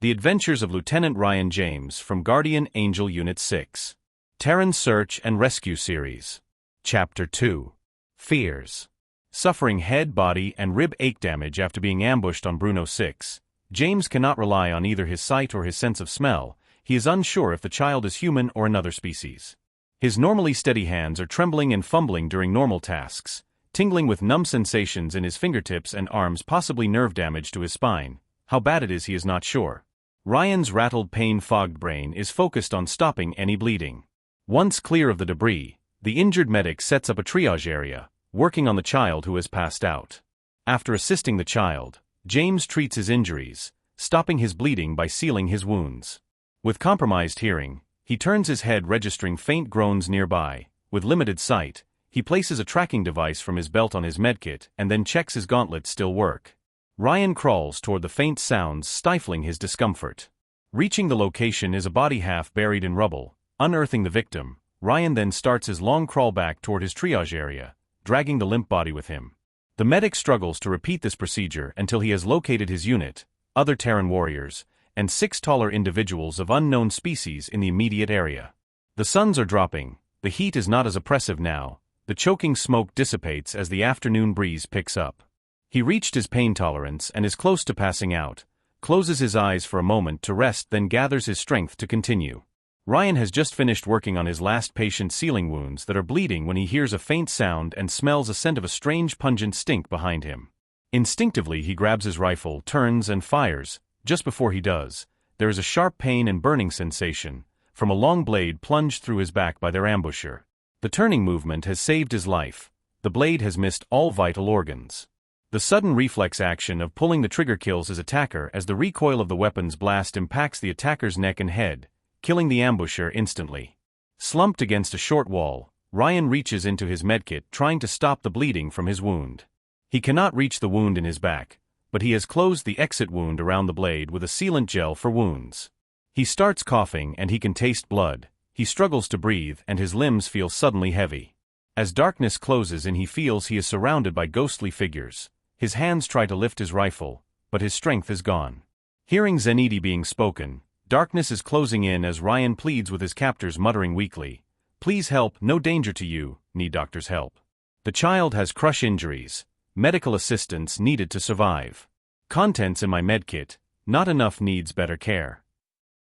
The Adventures of Lieutenant Ryan James from Guardian Angel Unit 6. Terran Search and Rescue Series. Chapter 2. Fears. Suffering head, body, and rib ache damage after being ambushed on Bruno 6, James cannot rely on either his sight or his sense of smell. He is unsure if the child is human or another species. His normally steady hands are trembling and fumbling during normal tasks, tingling with numb sensations in his fingertips and arms, possibly nerve damage to his spine. How bad it is he is not sure. Ryan's rattled, pain-fogged brain is focused on stopping any bleeding. Once clear of the debris, the injured medic sets up a triage area, working on the child who has passed out. After assisting the child, James treats his injuries, stopping his bleeding by sealing his wounds. With compromised hearing, he turns his head, registering faint groans nearby. With limited sight, he places a tracking device from his belt on his medkit and then checks his gauntlets still work. Ryan crawls toward the faint sounds, stifling his discomfort. Reaching the location is a body half buried in rubble. Unearthing the victim, Ryan then starts his long crawl back toward his triage area, dragging the limp body with him. The medic struggles to repeat this procedure until he has located his unit, other Terran warriors, and 6 taller individuals of unknown species in the immediate area. The suns are dropping, the heat is not as oppressive now, the choking smoke dissipates as the afternoon breeze picks up. He reached his pain tolerance and is close to passing out, closes his eyes for a moment to rest, then gathers his strength to continue. Ryan has just finished working on his last patient's sealing wounds that are bleeding when he hears a faint sound and smells a scent of a strange pungent stink behind him. Instinctively he grabs his rifle, turns and fires. Just before he does, there is a sharp pain and burning sensation from a long blade plunged through his back by their ambusher. The turning movement has saved his life. The blade has missed all vital organs. The sudden reflex action of pulling the trigger kills his attacker as the recoil of the weapon's blast impacts the attacker's neck and head, killing the ambusher instantly. Slumped against a short wall, Ryan reaches into his medkit, trying to stop the bleeding from his wound. He cannot reach the wound in his back, but he has closed the exit wound around the blade with a sealant gel for wounds. He starts coughing and he can taste blood. He struggles to breathe and his limbs feel suddenly heavy. As darkness closes in, he feels he is surrounded by ghostly figures. His hands try to lift his rifle, but his strength is gone. Hearing Zeniti being spoken, darkness is closing in as Ryan pleads with his captors, muttering weakly, "Please help, no danger to you, need doctor's help. The child has crush injuries, medical assistance needed to survive. Contents in my medkit, not enough, needs better care."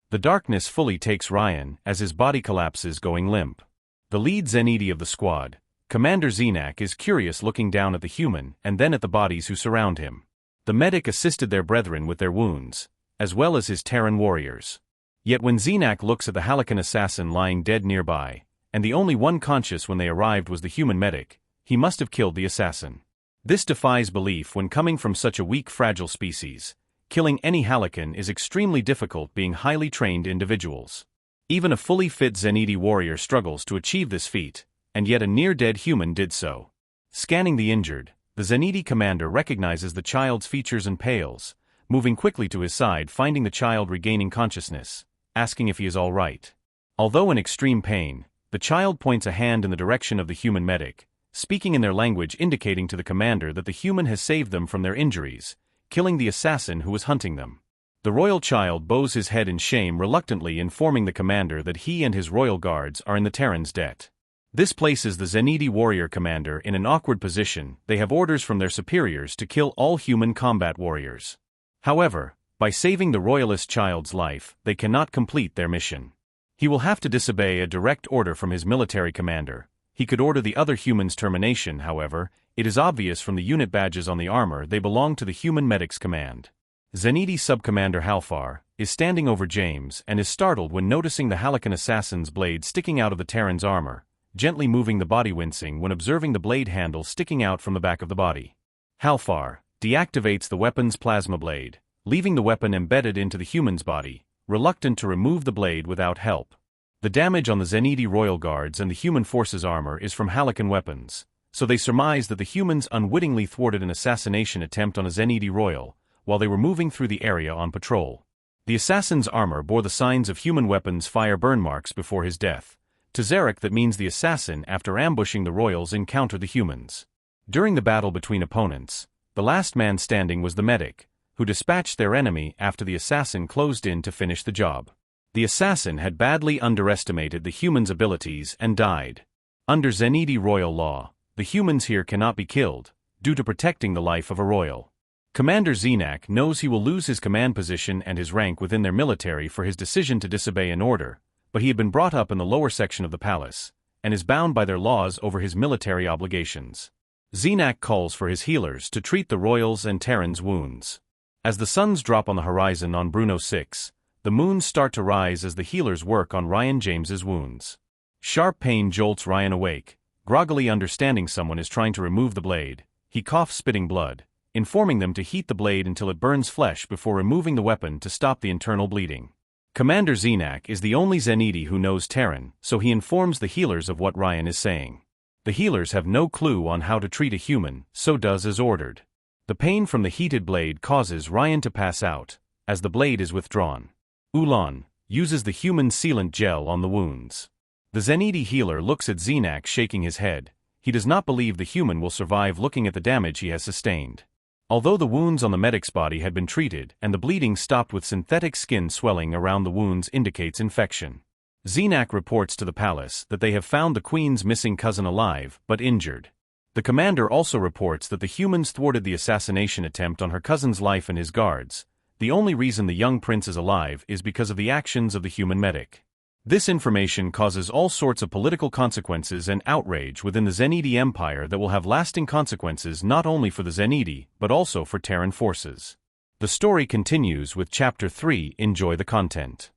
The darkness fully takes Ryan as his body collapses, going limp. The lead Zeniti of the squad, Commander Zenak, is curious, looking down at the human and then at the bodies who surround him. The medic assisted their brethren with their wounds, as well as his Terran warriors. Yet when Zenak looks at the Halikan assassin lying dead nearby, and the only one conscious when they arrived was the human medic, he must have killed the assassin. This defies belief when coming from such a weak, fragile species. Killing any Halikan is extremely difficult, being highly trained individuals. Even a fully fit Zeniti warrior struggles to achieve this feat, and yet a near-dead human did so. Scanning the injured, the Zeniti commander recognizes the child's features and pales, moving quickly to his side, finding the child regaining consciousness, asking if he is all right. Although in extreme pain, the child points a hand in the direction of the human medic, speaking in their language, indicating to the commander that the human has saved them from their injuries, killing the assassin who was hunting them. The royal child bows his head in shame, reluctantly informing the commander that he and his royal guards are in the Terran's debt. This places the Zeniti warrior commander in an awkward position. They have orders from their superiors to kill all human combat warriors. However, by saving the royalist child's life, they cannot complete their mission. He will have to disobey a direct order from his military commander. He could order the other humans' termination, however. It is obvious from the unit badges on the armor they belong to the human medic's command. Zeniti Subcommander Halfar is standing over James and is startled when noticing the Halikan assassin's blade sticking out of the Terran's armor, gently moving the body, wincing when observing the blade handle sticking out from the back of the body. Halfar deactivates the weapon's plasma blade, leaving the weapon embedded into the human's body, reluctant to remove the blade without help. The damage on the Zeniti royal guards and the human forces armor is from Halikan weapons, so they surmise that the humans unwittingly thwarted an assassination attempt on a Zeniti royal while they were moving through the area on patrol. The assassin's armor bore the signs of human weapons fire burn marks before his death. To Zarek, that means the assassin, after ambushing the royals, encountered the humans. During the battle between opponents, the last man standing was the medic, who dispatched their enemy after the assassin closed in to finish the job. The assassin had badly underestimated the humans' abilities and died. Under Zeniti royal law, the humans here cannot be killed, due to protecting the life of a royal. Commander Zenak knows he will lose his command position and his rank within their military for his decision to disobey an order, but he had been brought up in the lower section of the palace, and is bound by their laws over his military obligations. Zenak calls for his healers to treat the royals' and Terran's wounds. As the suns drop on the horizon on Bruno 6, the moons start to rise as the healers work on Ryan James's wounds. Sharp pain jolts Ryan awake. Groggily understanding someone is trying to remove the blade, he coughs spitting blood, informing them to heat the blade until it burns flesh before removing the weapon to stop the internal bleeding. Commander Zenak is the only Zeniti who knows Terran, so he informs the healers of what Ryan is saying. The healers have no clue on how to treat a human, so does as ordered. The pain from the heated blade causes Ryan to pass out, as the blade is withdrawn. Ulan uses the human sealant gel on the wounds. The Zeniti healer looks at Zenak shaking his head. He does not believe the human will survive looking at the damage he has sustained. Although the wounds on the medic's body had been treated and the bleeding stopped with synthetic skin swelling around the wounds indicates infection. Zenak reports to the palace that they have found the queen's missing cousin alive but injured. The commander also reports that the humans thwarted the assassination attempt on her cousin's life and his guards. The only reason the young prince is alive is because of the actions of the human medic. This information causes all sorts of political consequences and outrage within the Zeniti Empire that will have lasting consequences not only for the Zeniti, but also for Terran forces. The story continues with Chapter 3. Enjoy the content.